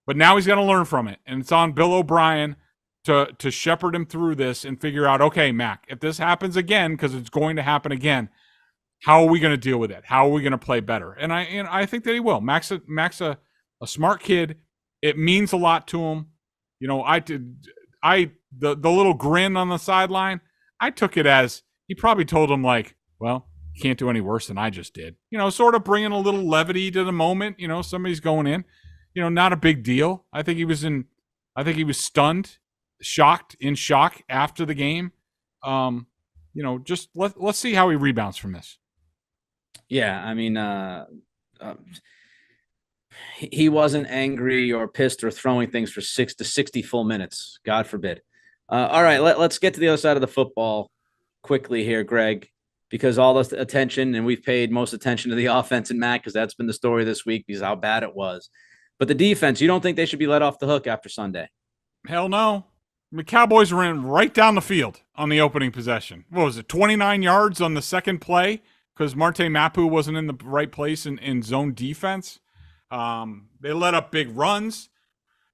But now he's got to learn from it, and it's on Bill O'Brien to shepherd him through this and figure out, okay, Mac, if this happens again, because it's going to happen again, how are we going to deal with it? How are we going to play better? And I think that he will. Mac's a smart kid. It means a lot to him. The little grin on the sideline, I took it as he probably told him, like, well, you can't do any worse than I just did. Sort of bringing a little levity to the moment. Somebody's going in. Not a big deal. I think he was stunned, in shock after the game. Just let's see how he rebounds from this. Yeah, I mean, he wasn't angry or pissed or throwing things for 6 to 60 full minutes. God forbid. All right, let's get to the other side of the football quickly here, Greg, because all this attention, and we've paid most attention to the offense and Mac because that's been the story this week because how bad it was. But the defense, you don't think they should be let off the hook after Sunday? Hell no. The Cowboys ran right down the field on the opening possession. What was it, 29 yards on the second play because Marte Mapu wasn't in the right place in zone defense. They let up big runs.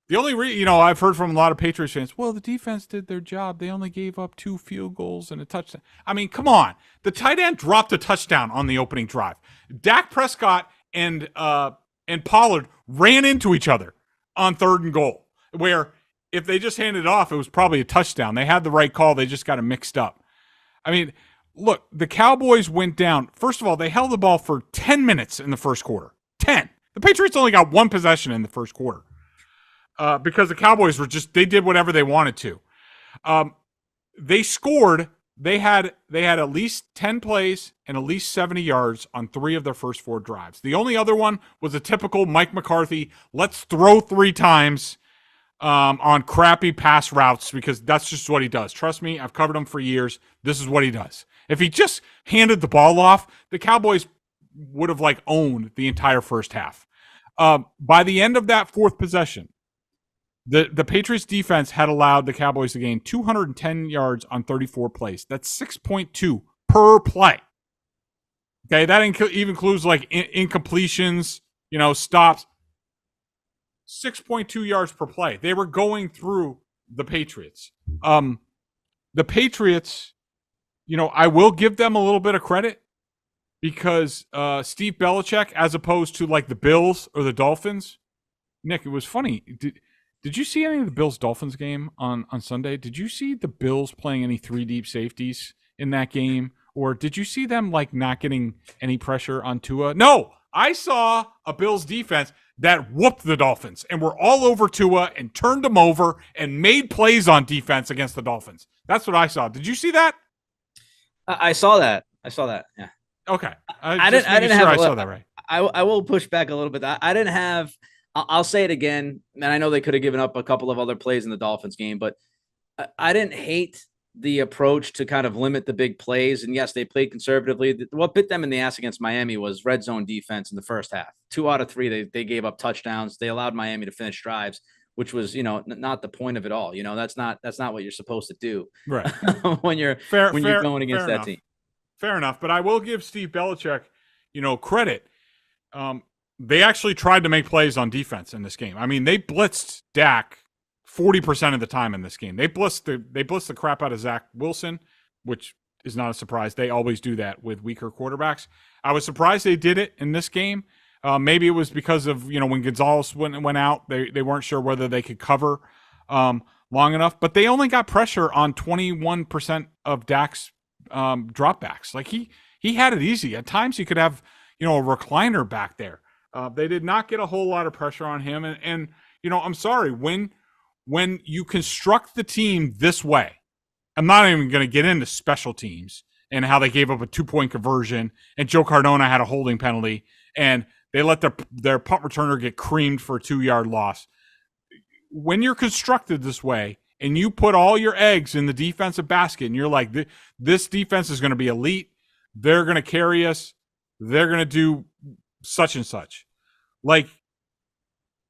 The only I've heard from a lot of Patriots fans, well, the defense did their job. They only gave up 2 field goals and a touchdown. I mean, come on. The tight end dropped a touchdown on the opening drive. Dak Prescott and Pollard ran into each other on 3rd and goal, where if they just handed it off, it was probably a touchdown. They had the right call. They just got it mixed up. I mean, look, the Cowboys went down. First of all, they held the ball for 10 minutes in the first quarter. 10. The Patriots only got 1 possession in the first quarter because the Cowboys they did whatever they wanted to. They scored. They had at least 10 plays and at least 70 yards on 3 of their first 4 drives. The only other one was a typical Mike McCarthy, let's throw 3 times on crappy pass routes because that's just what he does. Trust me, I've covered him for years. This is what he does. If he just handed the ball off, the Cowboys would have owned the entire first half. By the end of that 4th possession, the Patriots defense had allowed the Cowboys to gain 210 yards on 34 plays. That's 6.2 per play. Okay, that even includes incompletions, stops. 6.2 yards per play. They were going through the Patriots. The Patriots, I will give them a little bit of credit because Steve Belichick, as opposed to the Bills or the Dolphins, Nick, it was funny. Did you see any of the Bills-Dolphins game on Sunday? Did you see the Bills playing any 3 deep safeties in that game? Or did you see them not getting any pressure on Tua? No, I saw a Bills defense that whooped the Dolphins and were all over Tua and turned them over and made plays on defense against the Dolphins. That's what I saw. Did you see that? I saw that. Yeah. Okay. I didn't have. I saw that right. I will push back a little bit. I didn't have. I'll say it again, and I know they could have given up a couple of other plays in the Dolphins game, but I didn't hate the approach to kind of limit the big plays. And yes, they played conservatively. What bit them in the ass against Miami was red zone defense in the first half. 2 out of 3, they gave up touchdowns. They allowed Miami to finish drives, which was, not the point of it all. That's not what you're supposed to do, right? when you're going against that team. Fair enough. But I will give Steve Belichick, credit. They actually tried to make plays on defense in this game. I mean, they blitzed Dak 40% of the time in this game. They blitzed the crap out of Zach Wilson, which is not a surprise. They always do that with weaker quarterbacks. I was surprised they did it in this game. Maybe it was because of, when Gonzalez went out, they weren't sure whether they could cover long enough. But they only got pressure on 21% of Dak's dropbacks. He had it easy. At times he could have, a recliner back there. They did not get a whole lot of pressure on him. And I'm sorry, when you construct the team this way, I'm not even going to get into special teams and how they gave up a 2-point conversion and Joe Cardona had a holding penalty and They let their punt returner get creamed for a 2-yard loss. When you're constructed this way and you put all your eggs in the defensive basket and you're like, this defense is going to be elite, they're going to carry us, they're going to do such and such. Like,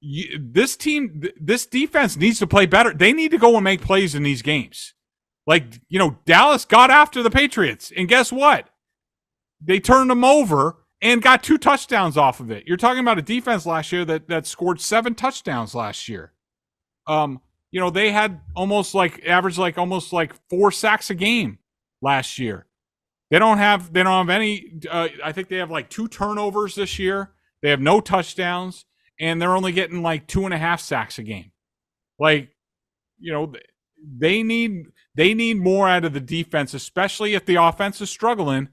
this defense needs to play better. They need to go and make plays in these games. Like, Dallas got after the Patriots, and guess what? They turned them over and got 2 touchdowns off of it. You're talking about a defense last year that scored 7 touchdowns last year. They had almost 4 sacks a game last year. They don't have any. I think they have 2 turnovers this year. They have no touchdowns, and they're only getting 2.5 sacks a game. They need more out of the defense, especially if the offense is struggling.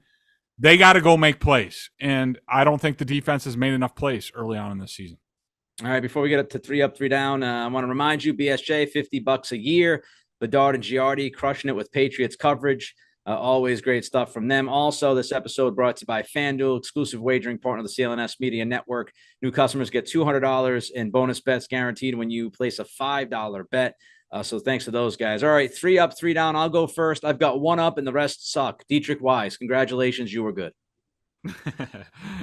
They got to go make plays, and I don't think the defense has made enough plays early on in this season. All right, before we get up to 3 up, 3 down, I want to remind you, BSJ, $50 a year. Bedard and Giardi crushing it with Patriots coverage. Always great stuff from them. Also, this episode brought to you by FanDuel, exclusive wagering partner of the CLNS Media Network. New customers get $200 in bonus bets guaranteed when you place a $5 bet. So thanks to those guys. All right, 3 up, 3 down. I'll go first. I've got 1 up and the rest suck. Dietrich Wise, congratulations. You were good.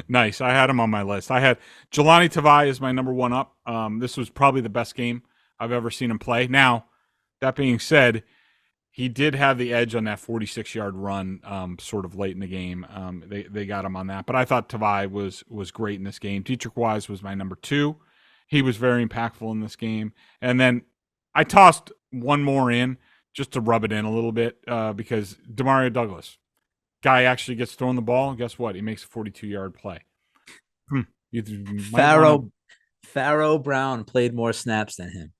Nice. I had him on my list. I had Jelani Tavai as my number 1 up. This was probably the best game I've ever seen him play. Now, that being said, he did have the edge on that 46-yard run sort of late in the game. They got him on that. But I thought Tavai was great in this game. Dietrich Wise was my number 2. He was very impactful in this game. And then I tossed one more in just to rub it in a little bit because Demario Douglas. Guy actually gets thrown the ball, and guess what? He makes a 42-yard play. Pharaoh Brown played more snaps than him.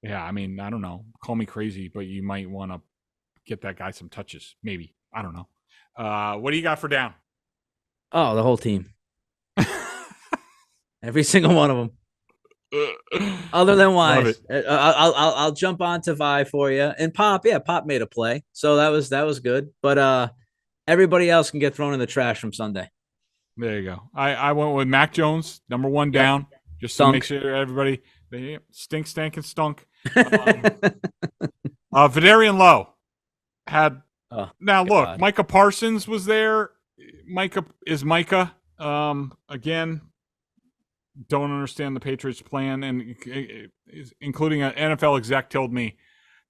Yeah, I mean, I don't know. Call me crazy, but you might want to get that guy some touches. Maybe. I don't know. What do you got for down? Oh, the whole team. Every single one of them. Other than Wise. I'll jump on Tavai for you. And Pop made a play. So that was good. But everybody else can get thrown in the trash from Sunday. There you go. I went with Mac Jones, number 1 down, just to make sure everybody stink, stank, and stunk. Vidarian Lowe had. Now look, God. Micah Parsons was there. Micah. Again, don't understand the Patriots' plan, and including an NFL exec told me,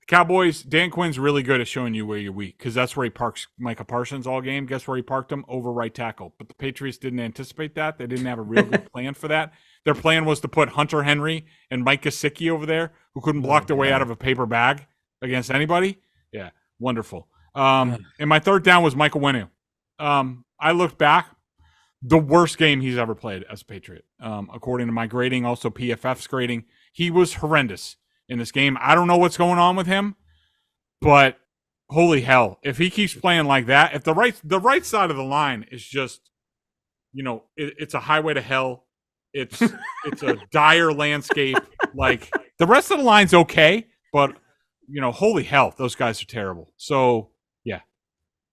Cowboys, Dan Quinn's really good at showing you where you're weak because that's where he parks Micah Parsons all game. Guess where he parked him? Over right tackle. But the Patriots didn't anticipate that. They didn't have a real good plan for that. Their plan was to put Hunter Henry and Mike Gesicki over there who couldn't block their way out of a paper bag against anybody. Yeah, wonderful. And my 3rd down was Michael Wenu. I looked back. The worst game he's ever played as a Patriot. According to my grading, also PFF's grading. He was horrendous in this game. I don't know what's going on with him, but holy hell, if he keeps playing like that, if the right side of the line is just, it's a highway to hell. It's a dire landscape. Like the rest of the line's okay, but holy hell, those guys are terrible. So yeah,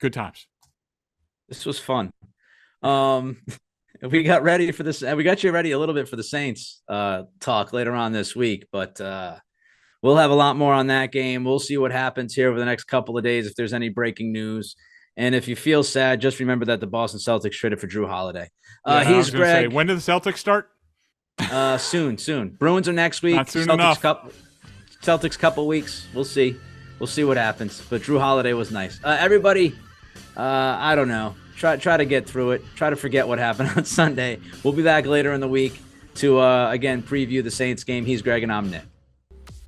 good times. This was fun. We got ready for this. We got you ready a little bit for the Saints talk later on this week, but we'll have a lot more on that game. We'll see what happens here over the next couple of days if there's any breaking news. And if you feel sad, just remember that the Boston Celtics traded for Drew Holiday. He's Greg. When do the Celtics start? Soon. Bruins are next week. Not soon enough. Celtics couple weeks. We'll see what happens. But Drew Holiday was nice. Everybody, I don't know. Try to get through it. Try to forget what happened on Sunday. We'll be back later in the week to, again, preview the Saints game. He's Greg and I'm Nick.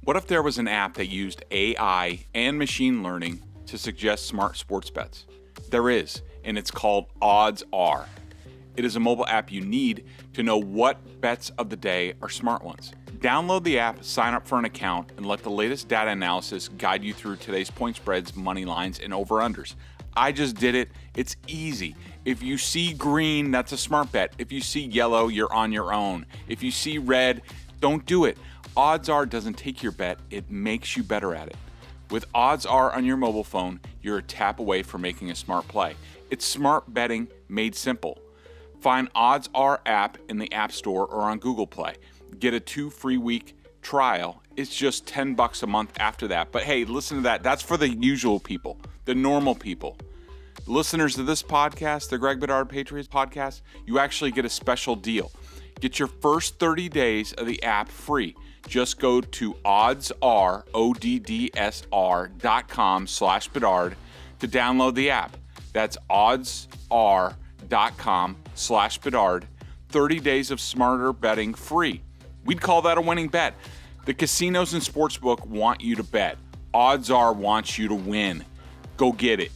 What if there was an app that used AI and machine learning to suggest smart sports bets? There is, and it's called Odds Are. It is a mobile app you need to know what bets of the day are smart ones. Download the app, sign up for an account, and let the latest data analysis guide you through today's point spreads, money lines, and over-unders. I just did it. It's easy. If you see green, that's a smart bet. If you see yellow, you're on your own. If you see red, don't do it. Odds Are doesn't take your bet. It makes you better at it. With Odds Are on your mobile phone, you're a tap away from making a smart play. It's smart betting made simple. Find Odds Are app in the App Store or on Google Play. Get a 2 free week trial. It's just $10 a month after that. But hey, listen to that. That's for the usual people, the normal people. Listeners to this podcast, the Greg Bedard Patriots Podcast, you actually get a special deal. Get your first 30 days of the app free. Just go to oddsr.com/Bedard to download the app. That's oddsr.com/Bedard. 30 days of smarter betting free. We'd call that a winning bet. The casinos and sportsbook want you to bet. Odds Are wants you to win. Go get it.